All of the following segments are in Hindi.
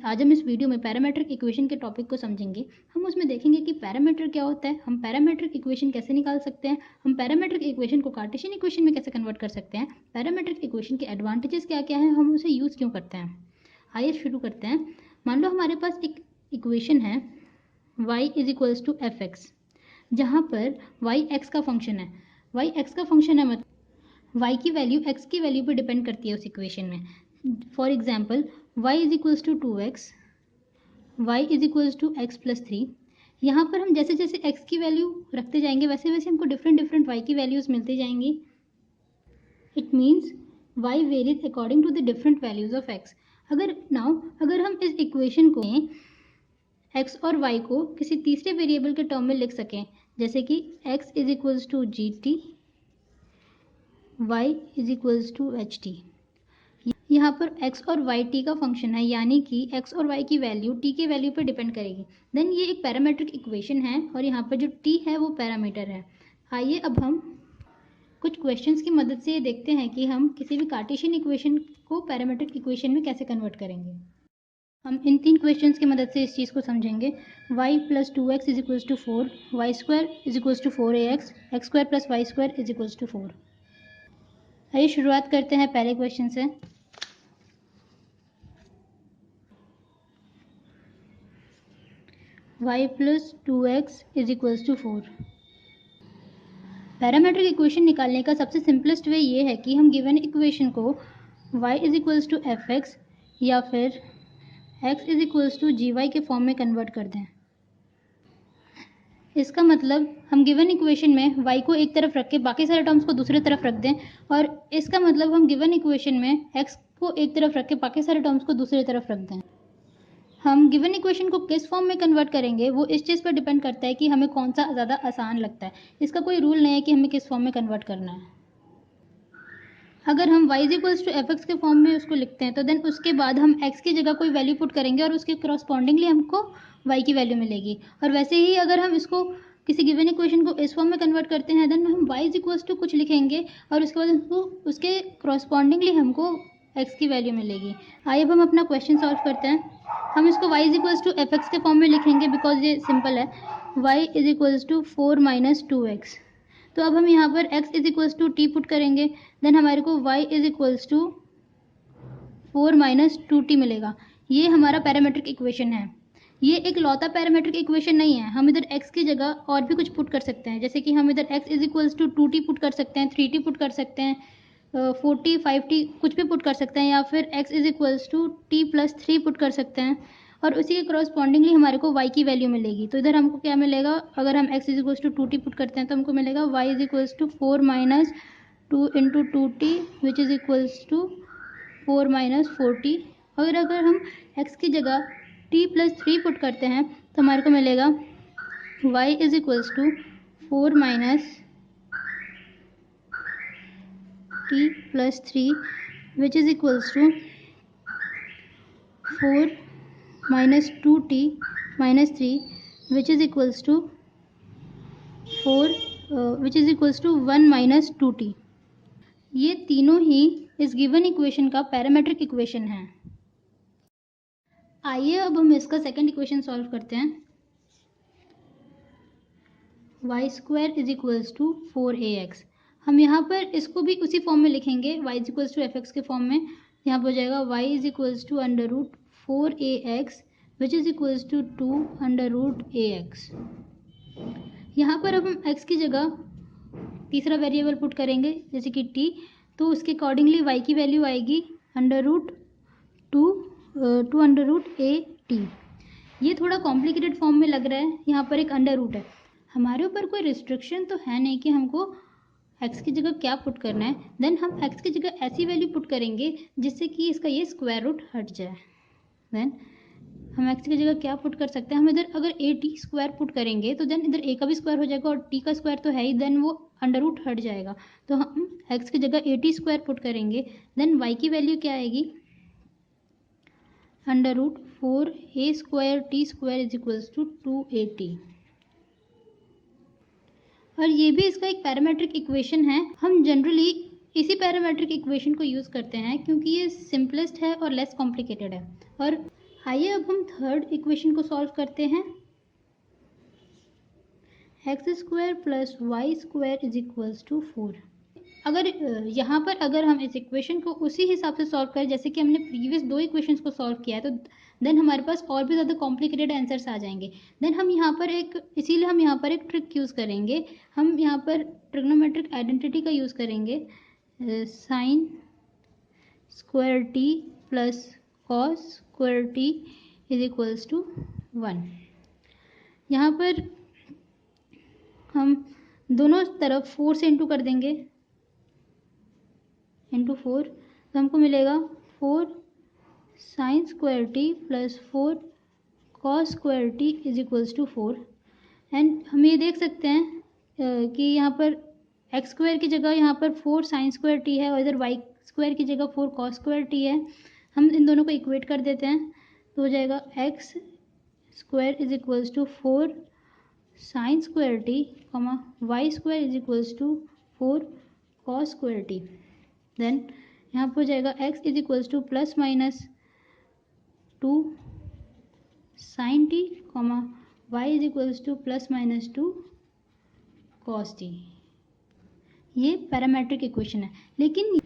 आज हम इस वीडियो में पैरामेट्रिक इक्वेशन के टॉपिक को समझेंगे। हम उसमें देखेंगे कि पैरामीटर क्या होता है, हम पैरामेट्रिक इक्वेशन कैसे निकाल सकते हैं, हम पैरामेट्रिक इक्वेशन को कार्टेशियन इक्वेशन में कैसे कन्वर्ट कर सकते हैं, पैरामेट्रिक इक्वेशन के एडवांटेजेस क्या क्या हैं, हम उसे यूज़ क्यों करते हैं। आइए शुरू करते हैं। मान लो हमारे पास एक इक्वेशन है y is to F X, जहाँ पर y x का फंक्शन है। y x का फंक्शन है मतलब y की वैल्यू x की वैल्यू पर डिपेंड करती है उस इक्वेशन में। For example y is equals to 2x, y is equals to x plus 3। यहाँ पर हम जैसे जैसे x की वैल्यू रखते जाएंगे वैसे वैसे हमको डिफरेंट y की वैल्यूज़ मिलती जाएंगी। It means y varies according to the different values of x। अगर हम इस इक्वेशन को x और y को किसी तीसरे वेरिएबल के टर्म में लिख सकें, जैसे कि x is equals to gt, y is equals to ht। यहाँ पर x और y t का फंक्शन है, यानी कि x और y की वैल्यू t के वैल्यू पर डिपेंड करेगी। देन ये एक पैरामीट्रिक इक्वेशन है और यहाँ पर जो t है वो पैरामीटर है। आइए अब हम कुछ क्वेश्चंस की मदद से ये देखते हैं कि हम किसी भी कार्टेशियन इक्वेशन को पैरामीट्रिक इक्वेशन में कैसे कन्वर्ट करेंगे। हम इन 3 क्वेश्चंस की मदद से इस चीज़ को समझेंगे। y plus 2x is equals to 4, Y square is equals to 4ax, X square plus Y square is equals to 4। आइए शुरुआत करते हैं पहले क्वेश्चन से। y plus 2x is equals to 4। Parametric equation निकालने का सबसे सिंपलेस्ट वे ये है कि हम गिवन इक्वेशन को y is equals to F X या फिर x is equals to G Y के फॉर्म में कन्वर्ट कर दें। इसका मतलब हम गिवन इक्वेशन में y को एक तरफ रख के बाकी सारे टर्म्स को दूसरी तरफ रख दें, और इसका मतलब हम गिवन इक्वेशन में x को एक तरफ रख के बाकी सारे टर्म्स को दूसरी तरफ रख दें। हम गिवन इक्वेशन को किस फॉर्म में कन्वर्ट करेंगे वो इस चीज़ पर डिपेंड करता है कि हमें कौन सा ज़्यादा आसान लगता है। इसका कोई रूल नहीं है कि हमें किस फॉर्म में कन्वर्ट करना है। अगर हम y is equals to F X के फॉर्म में उसको लिखते हैं तो देन उसके बाद हम x की जगह कोई वैल्यू पुट करेंगे और उसके करस्पॉन्डिंगली हमको y की वैल्यू मिलेगी। और वैसे ही अगर हम इसको किसी गिवन इक्वेशन को इस फॉर्म में कन्वर्ट करते हैं देन हम y इज इक्वल्स टू कुछ लिखेंगे और उसके बाद उसके करस्पॉन्डिंगली हमको x की वैल्यू मिलेगी। आइए अब हम अपना क्वेश्चन सॉल्व करते हैं। हम इसको y is equals to F X के फॉर्म में लिखेंगे बिकॉज ये सिंपल है। y is equals to 4 minus 2x। तो अब हम यहाँ पर x is equals to T put करेंगे, देन हमारे को y is equals to 4 minus 2t मिलेगा। ये हमारा पैरामेट्रिक इक्वेशन है। ये एक लौता पैरामेट्रिक इक्वेशन नहीं है, हम इधर x की जगह और भी कुछ पुट कर सकते हैं, जैसे कि हम इधर x is equals to 2t put कर सकते हैं, 3t पुट कर सकते हैं, 4t 5t कुछ भी पुट कर सकते हैं, या फिर x is equals to t plus 3 put कर सकते हैं और उसी के करस्पॉन्डिंगली हमारे को y की वैल्यू मिलेगी। तो इधर हमको क्या मिलेगा, अगर हम x is equals to 2t put करते हैं तो हमको मिलेगा y is equals to 4 minus 2 into 2t which is equals to 4 minus 4t। अगर हम x की जगह t प्लस 3 पुट करते हैं तो हमारे को मिलेगा y is equals to 4 minus t plus 3 which is equals to 4 minus 2t minus 3 which is equals to 1 minus 2t। ये तीनों ही इस गिवन इक्वेशन का पैरामेट्रिक इक्वेशन है। आइए अब हम इसका सेकंड इक्वेशन सॉल्व करते हैं। y square is equals to 4ax। हम यहाँ पर इसको भी उसी फॉर्म में लिखेंगे, y is equals to F X के फॉर्म में। यहाँ पर हो जाएगा y is equals to under root 4ax which is equals to 2 under root ax। यहाँ पर अब हम x की जगह तीसरा वेरिएबल पुट करेंगे जैसे कि t, तो उसके अकॉर्डिंगली y की वैल्यू आएगी under root 2 under root a t। ये थोड़ा कॉम्प्लिकेटेड फॉर्म में लग रहा है, यहाँ पर एक अंडर रूट है। हमारे ऊपर कोई रिस्ट्रिक्शन तो है नहीं कि हमको x की जगह क्या पुट करना है। देन हम x की जगह ऐसी वैल्यू पुट करेंगे जिससे कि इसका ये स्क्वायर रूट हट जाए। देन हम x की जगह क्या पुट कर सकते हैं, हम इधर अगर ए टी स्क्वायर पुट करेंगे तो देन इधर a का भी स्क्वायर हो जाएगा और t का स्क्वायर तो है ही, देन वो अंडर रूट हट जाएगा। तो हम x की जगह ए टी स्क्वायर पुट करेंगे, देन y की वैल्यू क्या आएगी, under root 4a square T square is equals to 2at। और ये भी इसका एक पैरामेट्रिक इक्वेशन है। हम जनरली इसी पैरामेट्रिक इक्वेशन को यूज़ करते हैं क्योंकि ये सिंपलेस्ट है और लेस कॉम्प्लिकेटेड है। और आइए अब हम थर्ड इक्वेशन को सॉल्व करते हैं। x² plus y² is equals to 4। अगर यहाँ पर अगर हम इस इक्वेशन को उसी हिसाब से सॉल्व करें जैसे कि हमने प्रीवियस दो इक्वेशंस को सॉल्व किया है, तो देन हमारे पास और भी ज़्यादा कॉम्प्लिकेटेड आंसर्स आ जाएंगे। देन हम यहाँ पर इसीलिए हम यहाँ पर एक ट्रिक यूज़ करेंगे। हम यहाँ पर ट्रिग्नोमेट्रिक आइडेंटिटी का यूज़ करेंगे। Sine square T plus cos square T is equals to 1। यहाँ पर हम दोनों तरफ 4 से इंटू कर देंगे, इंटू 4, तो हमको मिलेगा 4 sine square T plus 4 cos square T is equals to 4। And हम ये देख सकते हैं कि यहाँ पर एक्स स्क्वायर की जगह यहाँ पर 4 साइन स्क्वायर टी है और इधर वाई स्क्वायर की जगह 4 कॉस स्क्वायर टी है। हम इन दोनों को इक्वेट कर देते हैं, तो हो जाएगा X square is equals to 4 sine square T comma Y square is equals to 4 cos square T. Then यहाँ पर हो जाएगा x is equals to plus minus 2 sine T comma y is equals to plus minus 2 cos T. ये पैरामेट्रिक इक्वेशन है, लेकिन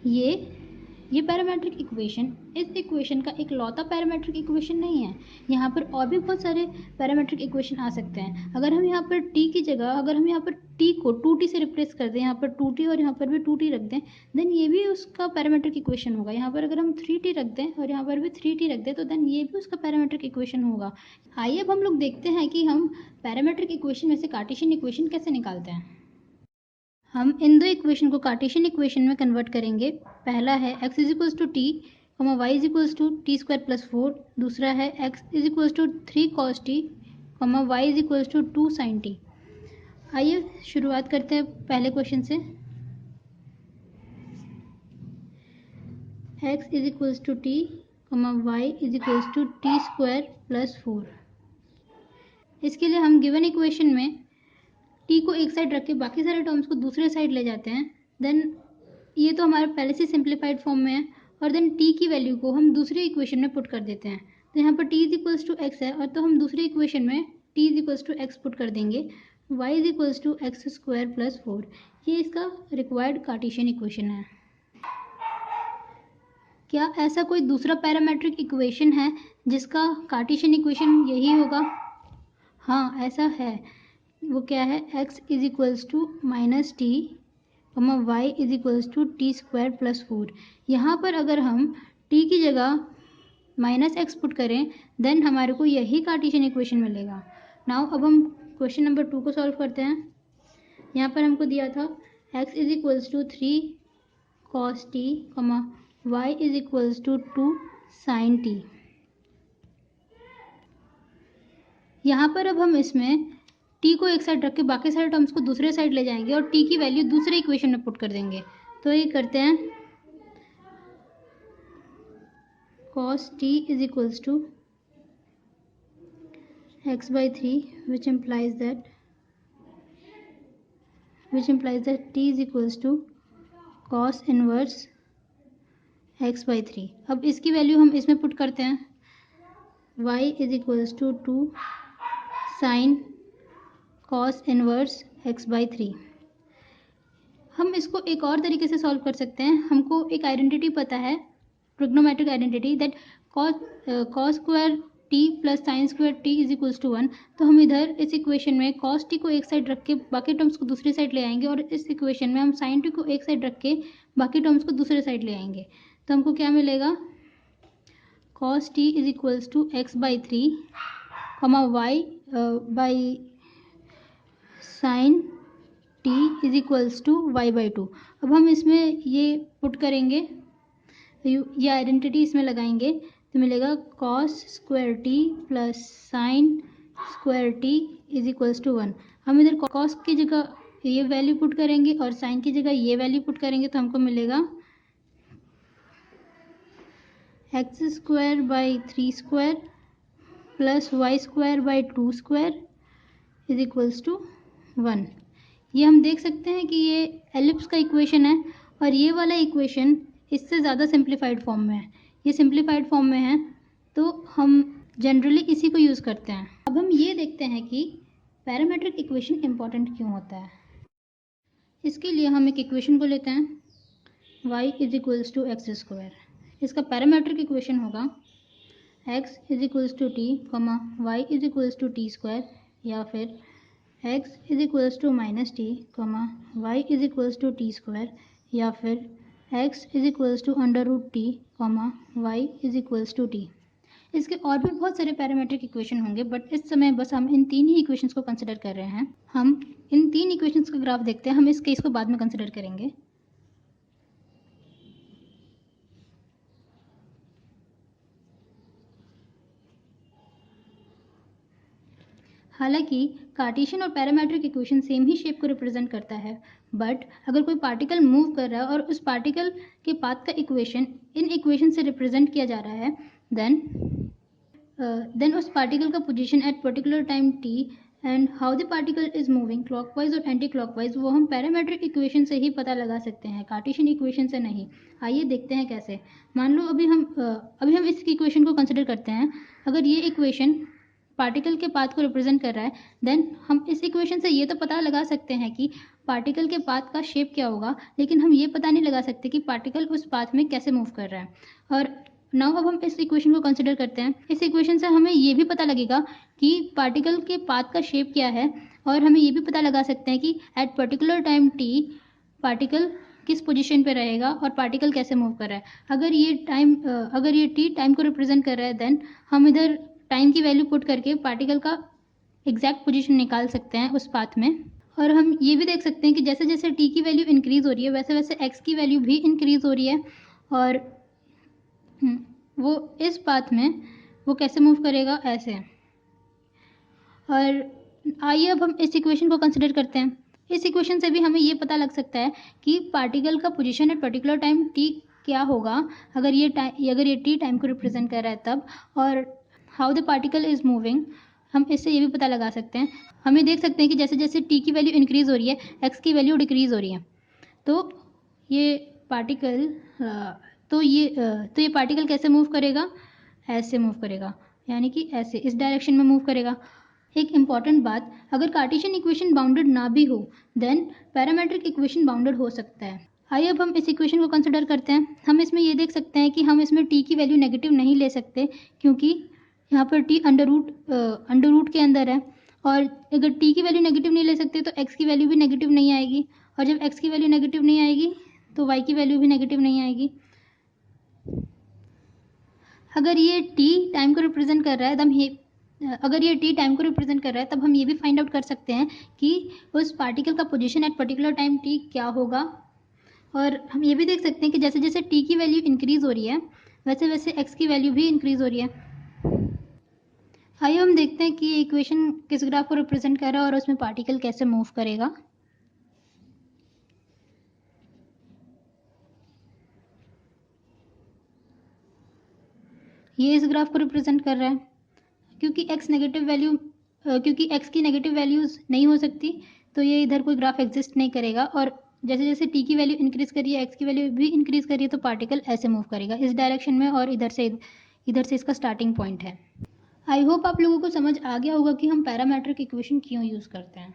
ये पैरामेट्रिक इक्वेशन इस इक्वेशन का एक लौता पैरामेट्रिक इक्वेशन नहीं है। यहाँ पर और भी बहुत सारे पैरामेट्रिक इक्वेशन आ सकते हैं। अगर हम यहाँ पर t की जगह अगर हम यहाँ पर t को 2t से रिप्लेस कर दें, यहाँ पर 2t और यहाँ पर भी 2t रख दें, देन ये भी उसका पैरामेट्रिक इक्वेशन होगा। यहाँ पर अगर हम 3t रख दें और यहाँ पर भी 3t रख दें, तो देन ये भी उसका पैरामेट्रिक इक्वेशन होगा। आइए अब हम लोग देखते हैं कि हम पैरामेट्रिक इक्वेशन में से कार्टेशियन इक्वेशन कैसे निकालते हैं। हम इन दो इक्वेशन को कार्टेशियन इक्वेशन में कन्वर्ट करेंगे। पहला है x is equals to T comma Y is equals to T square plus 4। दूसरा है x is equals to 3 cos T comma Y is equals to 2 sine T. आइए शुरुआत करते हैं पहले क्वेश्चन से। x is equals to T comma Y is equals to T square plus 4। इसके लिए हम गिवन इक्वेशन में t को एक साइड रख के बाकी सारे टर्म्स को दूसरे साइड ले जाते हैं। देन ये तो हमारे पहले से सिंप्लीफाइड फॉर्म में है, और देन t की वैल्यू को हम दूसरे इक्वेशन में पुट कर देते हैं। तो यहाँ पर t is equals to X है, और तो हम दूसरे इक्वेशन में t is equals to X put कर देंगे। y is equals to x square plus 4। ये इसका रिक्वायर्ड कार्टेशियन इक्वेशन है। क्या ऐसा कोई दूसरा पैरामेट्रिक इक्वेशन है जिसका कार्टेशियन इक्वेशन यही होगा? हाँ, ऐसा है। वो क्या है? x is equals to minus T comma Y is equals to T square plus 4। यहाँ पर अगर हम t की जगह माइनस एक्स पुट करें, देन हमारे को यही कार्टेशियन इक्वेशन मिलेगा। नाउ अब हम क्वेश्चन नंबर 2 को सॉल्व करते हैं। यहाँ पर हमको दिया था x is equals to 3 cos T comma Y is equals to 2 sine t. यहाँ पर अब हम इसमें t को एक साइड रख के बाकी सारे टर्म्स को दूसरे साइड ले जाएंगे और t की वैल्यू दूसरे इक्वेशन में पुट कर देंगे। तो ये करते हैं, cos t is equals to x by 3 which implies that t is equals to cos inverse x by 3। अब इसकी वैल्यू हम इसमें पुट करते हैं, y is equals to 2 sine cos inverse x by 3। हम इसको एक और तरीके से सॉल्व कर सकते हैं। हमको एक आइडेंटिटी पता है, trigonometric identity, that cos square t plus sine square t is equals to 1। तो हम इधर इस इक्वेशन में cos t को एक साइड रख के बाकी टर्म्स को दूसरी साइड ले आएंगे, और इस इक्वेशन में हम साइन t को एक साइड रख के बाकी टर्म्स को दूसरे साइड ले आएंगे। तो हमको क्या मिलेगा? cos t is equals to x by 3 comma y by sine t is equals to y by 2। अब हम इसमें ये पुट करेंगे, ये आइडेंटिटी इसमें लगाएंगे, तो मिलेगा cos square t plus sine square t is equals to 1। हम इधर cos की जगह ये वैल्यू पुट करेंगे और साइन की जगह ये वैल्यू पुट करेंगे, तो हमको मिलेगा x square by 3 square plus y square by 2 square is equals to 1। ये हम देख सकते हैं कि ये एलिप्स का इक्वेशन है, और ये वाला इक्वेशन इससे ज़्यादा सिंप्लीफाइड फॉर्म में है। ये सिंप्लीफाइड फॉर्म में है, तो हम जनरली इसी को यूज़ करते हैं। अब हम ये देखते हैं कि पैरामेट्रिक इक्वेशन इम्पॉर्टेंट क्यों होता है। इसके लिए हम एक इक्वेशन को लेते हैं y is equals to x square. इसका पैरामेट्रिक इक्वेशन होगा x is equals to T comma Y is equals to T square, या फिर x is equals to minus T comma Y is equals to T square, या फिर x is equals to under root t comma Y is equals to t. इसके और भी बहुत सारे पैरामेट्रिक इक्वेशन होंगे, बट इस समय बस हम इन तीन ही इक्वेशंस को कंसिडर कर रहे हैं। हम इन तीन इक्वेशंस का ग्राफ देखते हैं, हम इस केस को बाद में कंसिडर करेंगे। हालांकि कार्टेशियन और पैरामेट्रिक इक्वेशन सेम ही शेप को रिप्रेजेंट करता है, बट अगर कोई पार्टिकल मूव कर रहा है और उस पार्टिकल के पाथ का इक्वेशन इन इक्वेशन से रिप्रेजेंट किया जा रहा है, देन उस पार्टिकल का position at particular time t and how the particle is moving clockwise और एंटी क्लॉकवाइज, वो हम पैरामेट्रिक इक्वेशन से ही पता लगा सकते हैं, कार्टेशियन इक्वेशन से नहीं। आइए देखते हैं कैसे। मान लो अभी हम इस इक्वेशन को कंसिडर करते हैं। अगर ये इक्वेशन पार्टिकल के पाथ को रिप्रेजेंट कर रहा है, देन हम इस इक्वेशन से ये तो पता लगा सकते हैं कि पार्टिकल के पाथ का शेप क्या होगा, लेकिन हम ये पता नहीं लगा सकते कि पार्टिकल उस पाथ में कैसे मूव कर रहा है। और नाउ अब हम इस इक्वेशन को कंसिडर करते हैं। इस इक्वेशन से हमें ये भी पता लगेगा कि पार्टिकल के पाथ का शेप क्या है, और हमें ये भी पता लगा सकते हैं कि at particular time t particle किस पोजीशन पे रहेगा और पार्टिकल कैसे मूव कर रहा है। अगर ये t टाइम को रिप्रेजेंट कर रहा है, देन हम इधर टाइम की वैल्यू पुट करके पार्टिकल का एग्जैक्ट पोजीशन निकाल सकते हैं उस पाथ में। और हम ये भी देख सकते हैं कि जैसे जैसे t की वैल्यू इंक्रीज़ हो रही है, वैसे वैसे x की वैल्यू भी इंक्रीज़ हो रही है, और वो इस पाथ में वो कैसे मूव करेगा, ऐसे। और आइए अब हम इस इक्वेशन को कंसिडर करते हैं। इस इक्वेशन से भी हमें ये पता लग सकता है कि पार्टिकल का position at particular time t क्या होगा अगर ये t टाइम को रिप्रेजेंट कर रहा है तब, और how the particle is moving हम इससे ये भी पता लगा सकते हैं। हम ये देख सकते हैं कि जैसे जैसे t की वैल्यू इंक्रीज़ हो रही है, x की वैल्यू डिक्रीज़ हो रही है, तो ये पार्टिकल कैसे मूव करेगा, ऐसे मूव करेगा, यानी कि ऐसे इस डायरेक्शन में मूव करेगा। एक इम्पॉर्टेंट बात, अगर कार्टेशियन इक्वेशन बाउंडेड ना भी हो, देन पैरामेट्रिक इक्वेशन बाउंडेड हो सकता है। आइए अब हम इस इक्वेशन को कंसिडर करते हैं। हम इसमें ये देख सकते हैं कि हम इसमें t की वैल्यू नेगेटिव नहीं ले सकते, क्योंकि यहाँ पर t अंडर रूट के अंदर है, और अगर t की वैल्यू नेगेटिव नहीं ले सकते तो x की वैल्यू भी नेगेटिव नहीं आएगी, और जब x की वैल्यू नेगेटिव नहीं आएगी तो y की वैल्यू भी नेगेटिव नहीं आएगी। अगर ये t टाइम को रिप्रेजेंट कर रहा है तब हम ये भी फाइंड आउट कर सकते हैं कि उस पार्टिकल का position at particular time t क्या होगा। और हम ये भी देख सकते हैं कि जैसे जैसे t की वैल्यू इंक्रीज़ हो रही है, वैसे वैसे x की वैल्यू भी इंक्रीज़ हो रही है। आइए हम देखते हैं कि ये इक्वेशन किस ग्राफ को रिप्रेजेंट कर रहा है और उसमें पार्टिकल कैसे मूव करेगा। ये इस ग्राफ को रिप्रेजेंट कर रहा है। क्योंकि x की नेगेटिव वैल्यूज़ नहीं हो सकती, तो ये इधर कोई ग्राफ एग्जिस्ट नहीं करेगा, और जैसे जैसे t की वैल्यू इंक्रीज़ कर रही है, x की वैल्यू भी इंक्रीज़ कर रही है, तो पार्टिकल ऐसे मूव करेगा इस डायरेक्शन में, और इधर से इसका स्टार्टिंग पॉइंट है। आई होप आप लोगों को समझ आ गया होगा कि हम पैरामेट्रिक इक्वेशन क्यों यूज़ करते हैं।